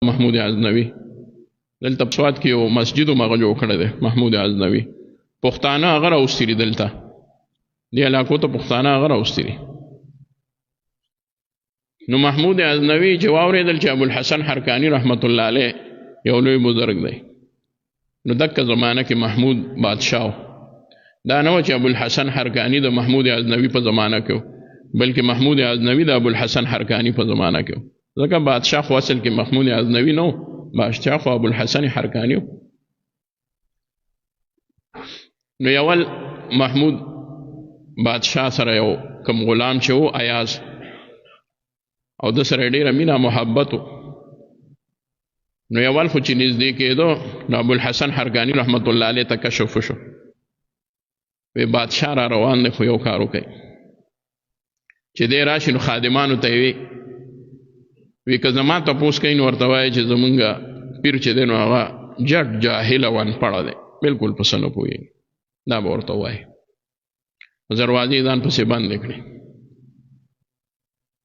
محمود غزنوي دلته په سوات کې یو مسجد مغه جوړ کړی دی محمود غزنوي پښتانه هغه راوستي دي دلته دې علاقو ته پښتانه هغه راوستي دي نو محمود غزنوي چې واورېدل چې ابوالحسن حرکاني رحمت الله علیه یو لوی بزرګ دی نو دکه زمانه کې محمود بادشاه دا نه و چې ابوالحسن حرکاني د محمود غزنوي په زمانه کې بلکې محمود غزنوي د ابوالحسن حرکاني په زمانه کې ځکه بادشاه خو اصل کې محمود غزنوي نه و بادشاه خو ابوالحسن حرکاني و نو یول محمود بادشاه سره یو کم غلام چې و ایاز او د سره ډیره مینه محبت نو یول خو چې نږدې کېدو نو ابوالحسن حرکاني رحمت الله علیه ته کشف وشو وی بادشاه را روان دی خو یو کار وکړي چې دی راشي نو خادمانو ته وی که زما تپوس کوي نو ورته وایي چې زمونږ پیر چې دی نو هغه جټ جاهل او انپړه دی بلکل په څه نه پوهېږي دا به ورته وایي دروازې ځان پسې بندې کړي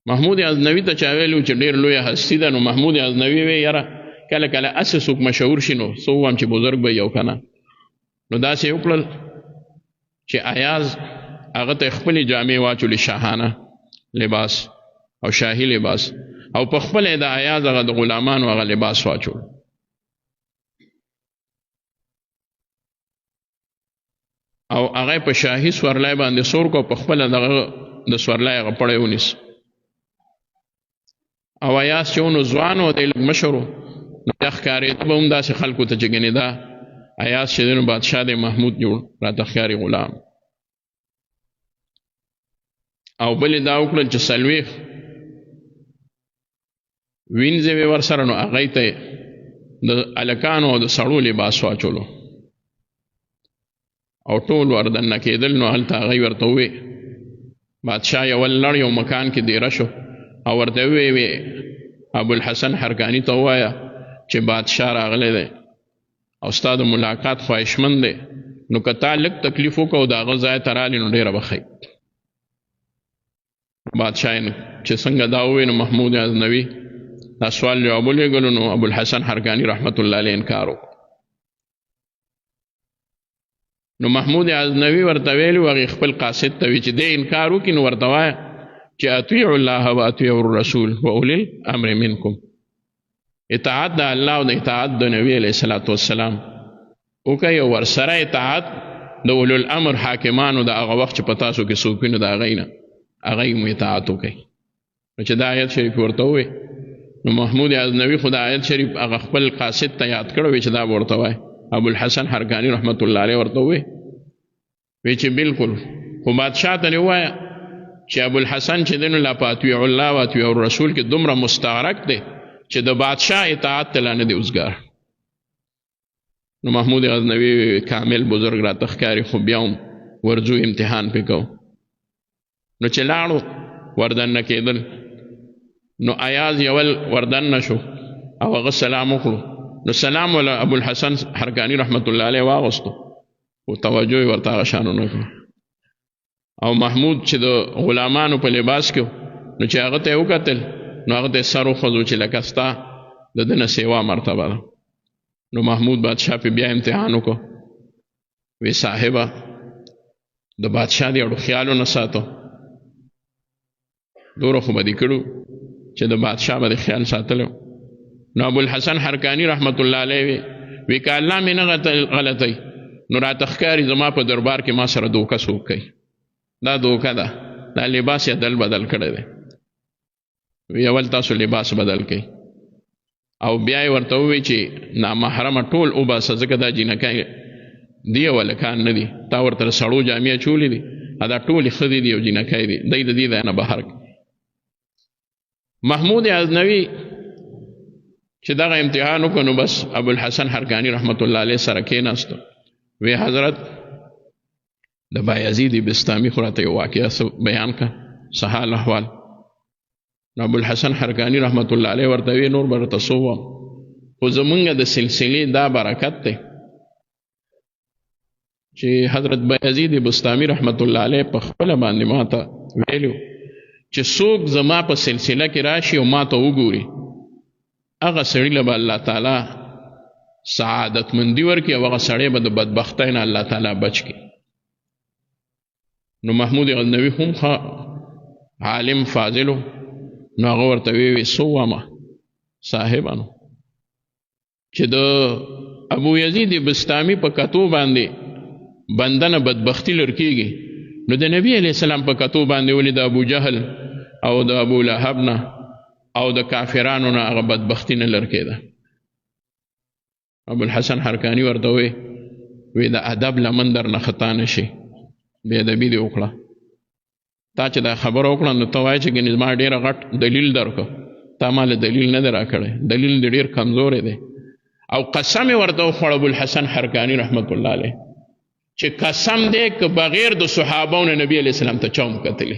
محمود غزنوي ته چا ویلو چې ډېر لویه هستي ده نو محمود غزنوي وی یاره کله کله اسې څوک مشهور شي نو څه ووایم چې بزرګ به یو که نه نو داسې وکړل چې ایاز هغه ته خپلې جامې واچولې شاهانه لباس او شاهي لباس او په خپله د ایاز هغه د غلامانو هغه لباس واچول او هغه په شاهي سورلی باندې سور کو په خپله دغه د سورلی هغه پړی ونیس او ایاز چې ونو ځوان و دی لږ مشر و نو بیا ښکارېده به هم داسې خلکو ته چې ګنې دا ایاز چې دی نو بادشاه دی محمود جوړ راته ښکاري غلام او بلې دا وکړل چې څلوېښت وینځې وې ورسره نو هغې ته د هلکانو او د سړو لباس واچولو او ټول وردننه کېدل نو هلته هغې ورته ووې بادشاه یول لړ یو مکان کې دیره شو او ورته ووې ابوالحسن حرکاني ته ووایه چې بادشاه راغلی دی او ستا د ملاقات خواهشمند دی نو که تا لږ تکلیف وکړو د هغه ځای ته رالې نو ډېره به ښه بادشاه چې څنګه دا ووې نو محمود غزنوي دا سوال جواب ولېږلو نو ابوالحسن حرکاني رحمت الله علیه انکار وکړو نو محمود غزنوي ورته ویلي و هغې خپل قاصد ته وي چې دی انکار وکړي نو ورته وایه چې اطیعوا الله و اطیعوا الرسول و اولي الامر منکم اطاعت د الله او د اطاعت د نبي علیه الصلاة والسلام وکړئ او ورسره اطاعت د اولو الامر حاکمانو د هغه وخت چې په تاسو کې څوک وي نو د هغوی نه هغوی مو اطاعت وکړئ نو چې دا آیت شریف ورته ووایي نو محمود غزنوي خو د آیت شریف هغه خپل قاصد ته یاد کړی وی چې دا به ورته وایي ابوالحسن حرکاني رحمت الله علیه ورته ووایي وی چې بلکل خو بادشاه ته ووایه چې ابوالحسن چې دی نو لا په اطیعوا الله و اطیعوا الرسول کې دومره مستغرق دی چې د بادشاه اطاعت ته لا نه دی اوزګار نو محمود غزنوي کامل بزرګ راته ښکاري خو بیا هم ورځو امتحان پې کوو نو چې لاړو وردننه کېدل نو ایاز یول وردننه شو او هغه سلام وکړو نو سلام ولا ابوالحسن حرکاني رحمت الله علیه واغوستو خو توجه یې ورته هغه شان ونه کړو او محمود چې د غلامانو په لباس کې نو چې هغه ته یې وکتل نو هغه ته یې سر وخوځو چې لکه ستا د ده نه سیوا مرتبه ده نو محمود بادشاه پې بیا امتحان وکړو وی صاحبه د بادشاه د اړو خیال ونه ساتو دوره خو به دې کړو چې د بادشاه به د خیال ساتلو نو ابوالحسن حرکاني رحمت الله علیه وی که الله مې نه غلطی نو راته ښکاري زما په دربار کې ما سره دوکه څوک کوي دا دوکه ده دا لباس یې دل بدل کړی دی وی اول تاسو لباس بدل کړئ او بیا یې ورته ووایي چې نامحرمه ټول وباسه ځکه دا جینکۍ دی او هلکان نه دي تا ورته د سړو جامې اچولې دي دا ټولې ښځې دي او جینکۍ دي دی د دې ځای نه بهر کړي محمود غزنوي چې دغه امتحان وکړو نو بس ابوالحسن حرکاني رحمت الله علیه سره کېناستو وی حضرت د بایزید بستامي خو راته یو واقعه بیان کړه څه حال احوال نو ابوالحسن حرکاني رحمت الله علیه ورته وی نور به راته څه ووایم خو زمونږ د سلسلې دا برکت دی چې حضرت بایزید بستامي رحمت الله علیه په خپله باندې ما ته ویلو چې څوک زما په سلسله کې راشي او ما ته وګوري هغه سړي له به الله تعالی سعادت مندي ورکړي او هغه سړی به د بدبختۍ نه الله تعالی بچ کړي. نو محمود غزنوي هم عالم فاضلو، نو هغه ورته ویې څه ووامه صاحبانو چې د ابو یزید بستامي په کتو باندې بنده نه بدبختي لر کېږي، نو د نبي علیه السلام په کتو باندې ولې د ابو جهل او د ابو لهب نه او د کافرانو نه هغه بدبختي نه لر کېده. ابوالحسن حرکاني ورته وی د ادب لمن در نه خطا نه شي، بې ادبي دې وکړه. تا چې دا خبره وکړه نو ته وایې چې ګنې زما ډېره غټ دلیل درکړه، تا ما له دلیل نه دی راکړی، دلیل دې ډېر کمزوری دی. او قسم یې ورته وخوړ ابوالحسن حرکاني رحمت الله علیه چې قسم دی که بغیر د صحابو نه نبي علیه السلام ته چا هم کتلي،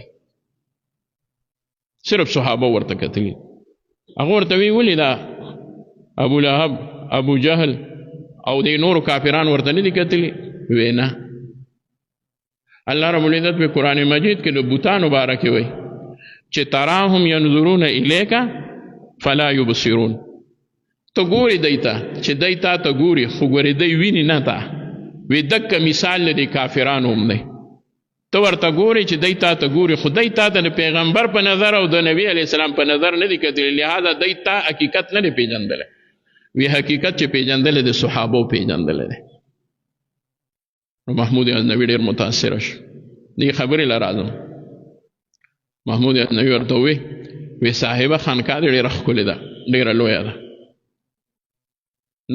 صرف صحابه ورته کتلي. هغه ورته وی ولې دا ابو لهب ابو جهل او د نورو کافران ورته نه دي کتلي؟ وی نه. الله رب العزت په قرآن مجید کې د بوتانو باره کې وایي چې تراهم ینظرون الیک فلا یبصرون، ته ګورې دی ته چې دی تا ته ګوري خو ګورې دی ویني نه تا. وی دکه مثال د کافرانو هم دی، ته ورته ګورې چې دی تا ته ګوري خو دی تا ته د پیغمبر په نظر او د نبي علیه السلام په نظر نه دی کتلی، لہذا دی تا حقیقت نه دی پیژندلی. وی حقیقت چې پیژندلی د صحابو پیژندلی دی. نو محمود غزنوي ډېر متاثره شو. دې خبرې له راځم، محمود غزنوي ورته وی صاحبه خانقاه دې ډېره ښکلې ده، ډېره لویه ده.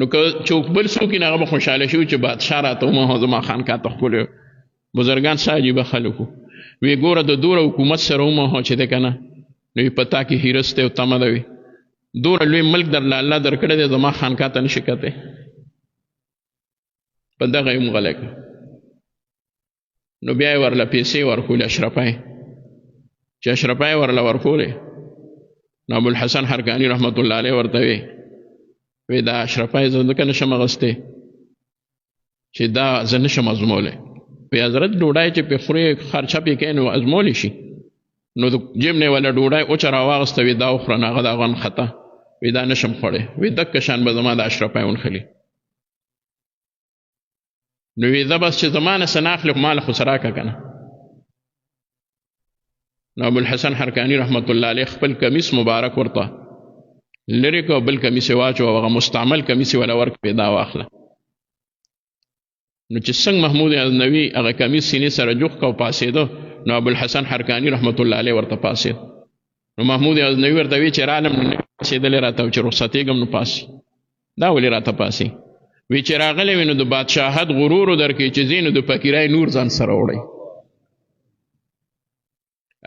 نو که څوک بل څوک یې نه هغه به خوشحاله شي چې بادشاه راته ومه زما خانقاه ته ښکلې بزرګان څه عجیبه خلک وو. وی ګوره د دوره حکومت سره ومه چې دی که نه، نو وی په تا کې حرص دی او تمه ده، وي دوره لوی ملک درله الله درکړی دی زما خانقاه ته نشي کتی. په دغه یې مغلی کړه. نو بیا یې ورله پیسې ورکولې اشرفۍ، چې اشرفۍ ورله ورکولې نو ابوالحسن حرکاني رحمت الله علیه ورته وی دا اشرفۍ زه ځکه نشم اخیستی چې دا زه نشم ازمولی. وی حضرت ډوډۍ چې پې خورې خرچه پې کوې نو ازمولی شي. نو د جیب نه یې وله ډوډۍ اوچه راواغسته، وی دا وخوره نو هغه د هغه نښته، وی دا نشم خوړی. وی دکه شان به زما د اشرفۍ ونښلي. نو وی زه بس چې زما نه څه نه اخلي خو ما له خو څه راکړه که نه. نو ابوالحسن حرکاني رحمت الله علیه خپل کمیس مبارک ورته لرې که بل کمیس یې واچو او هغه مستعمل کمیس یې وله ورکړې دا واخله. نو چې څنګه محمود غزنوي هغه کمیس سینې سره جوخ که او پاسېده، نو ابوالحسن حرکاني رحمت الله علیه ورته پاسېد. نو محمود غزنوي ورته وی چې رالم نو پاسېدلی راته چې رخصتېږم نو پاسې. دا ولې راته پاسې؟ وی چې راغلی وي نو د بادشاهت غرور درکوي چې ځینو د فقیرای نور ځان سره وړئ،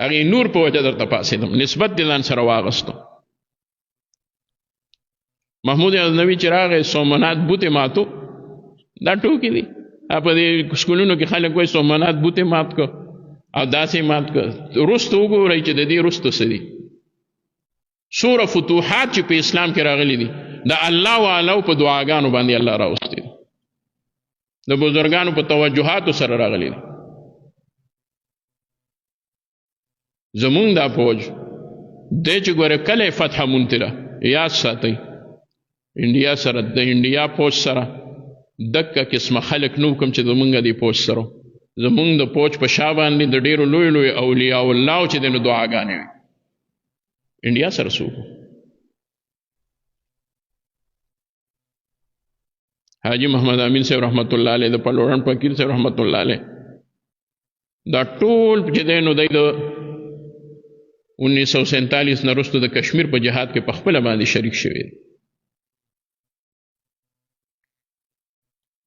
هغې نور په وجه درته پاسېدم، نسبت دې ځان سره واغستو. محمود غزنوي چې راغی سومنات بوتې ماتو، دا ټوکې دي په دې سکولونو کې خلک وایي سومنات بوتې مات که او داسې مات که. وروسته وګورئ چې د دې وروسته څه دي. څومره فتوحات چې په اسلام کې راغلي دي د الله والو په دعاګانو باندې الله راوستي دي، د بزرګانو په توجهاتو سره راغلي دي. زمونږ دا فوج دی چې ګوره کله فتح منتله یاد ساتئ، انډیا سره د انډیا فوج سره دکه قسمه خلک نو کوم چې زمونږ دی فوج سره. زمونږ د فوج په شا باندې د ډېرو لوی لوی اولیاء الله چې دی نو دعاګانې وي. انډیا سره څوک حاجی محمد امین صاحب رحمت الله علیه د پلوړن فقیر صاحب رحمت الله علیه دا ټول چې دی نو دی د 1947 نه وروسته د کشمیر په جهاد کې په خپله باندې شریک شوی دی.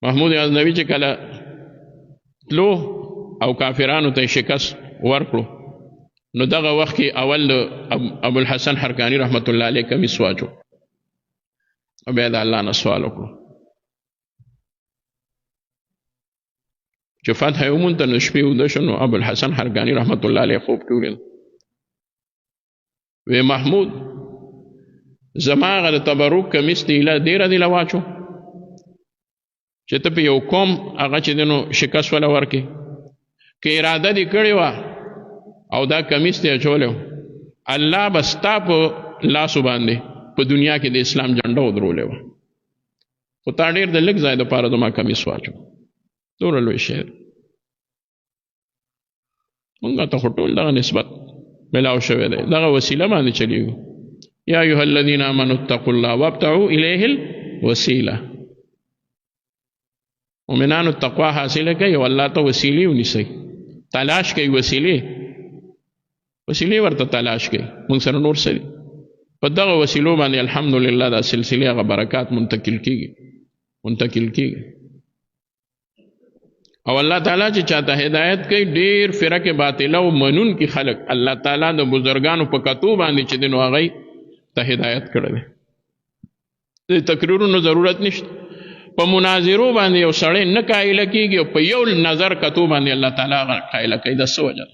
محمود غزنوي چې کله تلو او کافرانو ته شکست ورکړو نو دغه وخت کې اول د ابوالحسن حرکاني رحمت الله علیه کمیس واچو او بیا د الله نه سوال وکړو چې فتح یې ومونته نو شپې اوده شو. نو ابوالحسن حرکاني رحمت الله علیه خوب کې ولید، وی محمود زما هغه د تبرک کمیس دی ډېره دی له واچو چې ته په یو قوم هغه چې دی نو شکست وله ورکې، که اراده دې کړې وه او دا کمیس دی اچولی الله به ستا په لاسو باندې په دنیا کې د اسلام جنډه ودرولې وه، خو تا ډېر د لږ ځای دپاره زما کمیس واچو، دومره لوی شی دی. مونږ ته خو ټول دغه نسبت ملاو شوی دی، دغه وسیله باندې چلیږو. یا ایها الذین آمنوا اتقوا الله وابتغوا الیه الوسیله. مؤمنانو تقوا حاصله کوي او الله ته وسیلې ونیسئ، تلاش کوي وسیلې ورته تلاش کوي. مونږ سره نور څه دي؟ په دغه وسیلو باندې الحمدلله دا سلسلې هغه برکات منتقل کیږي. او الله تعالی چې چاته هدایت کوي، ډیر فرق باطله او منون کی خلق الله تعالی د بزرگانو په کتو باندې چې دنو هغه ته هدایت کړی دی. د تقریرونو ضرورت نشته. په مناظرو باندې یو سړی نه قایله کیږي او په یو نظر کتو باندې الله تعالی قایله کوي. د څه وجه